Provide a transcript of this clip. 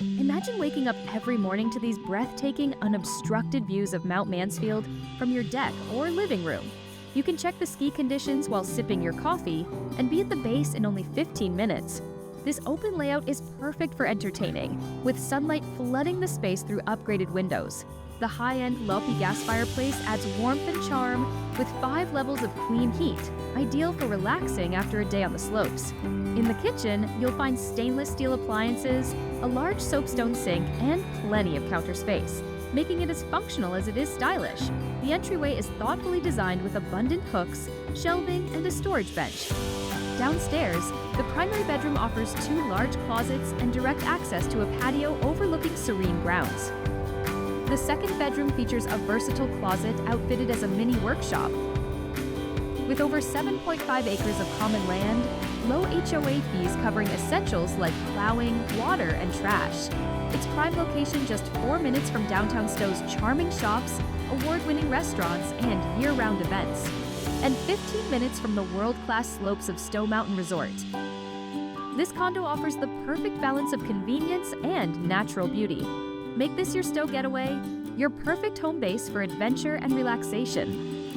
Imagine waking up every morning to these breathtaking, unobstructed views of Mount Mansfield from your deck or living room. You can check the ski conditions while sipping your coffee and be at the base in only 15 minutes. This open layout is perfect for entertaining, with sunlight flooding the space through upgraded windows. The high-end Lopi gas fireplace adds warmth and charm with 5 levels of clean heat, ideal for relaxing after a day on the slopes. In the kitchen, you'll find stainless steel appliances, a large soapstone sink, and plenty of counter space, making it as functional as it is stylish. The entryway is thoughtfully designed with abundant hooks, shelving, and a storage bench. Downstairs, the primary bedroom offers 2 large closets and direct access to a patio overlooking serene grounds. The second bedroom features a versatile closet outfitted as a mini workshop. With over 7.5 acres of common land, low HOA fees covering essentials like plowing, water, and trash. Its prime location just 4 minutes from downtown Stowe's charming shops, award-winning restaurants, and year-round events. And 15 minutes from the world-class slopes of Stowe Mountain Resort. This condo offers the perfect balance of convenience and natural beauty. Make this your Stowe getaway, your perfect home base for adventure and relaxation.